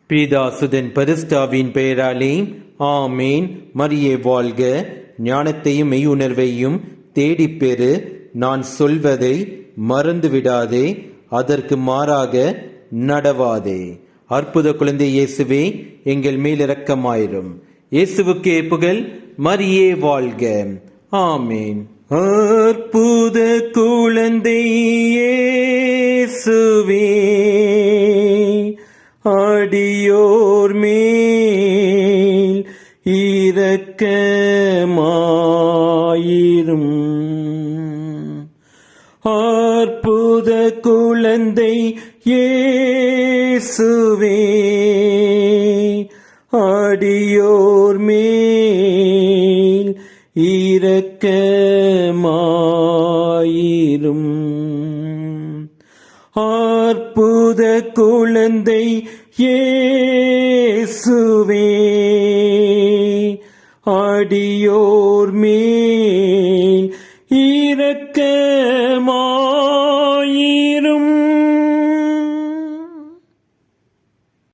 பிதாசுதன் பரிசுத்தாவின் பெயராலே ஆமேன். மரியே வாழ்க. ஞானத்தையும் மெய்யுணர்வையும் தேடிப்பெறு. நான் சொல்வதை மறந்துவிடாதே, அதற்கு மாறாக நடவாதே. அற்புத குழந்தை இயேசுவே, எங்கள் மேல் இரக்கமாயிரும். இயேசுவுக்கே புகழ். மரியே வாழ்க. ஆமேன். அற்புத குழந்தை இயேசுவே, அடியோர் மேல் இரக்கமாயிரும். அற்புத குழந்தை இயேசுவே, அடியோர் மேல் இரக்கமாயிரும். அற்புத குழந்தை இயேசுவே, அடியோர் மேல்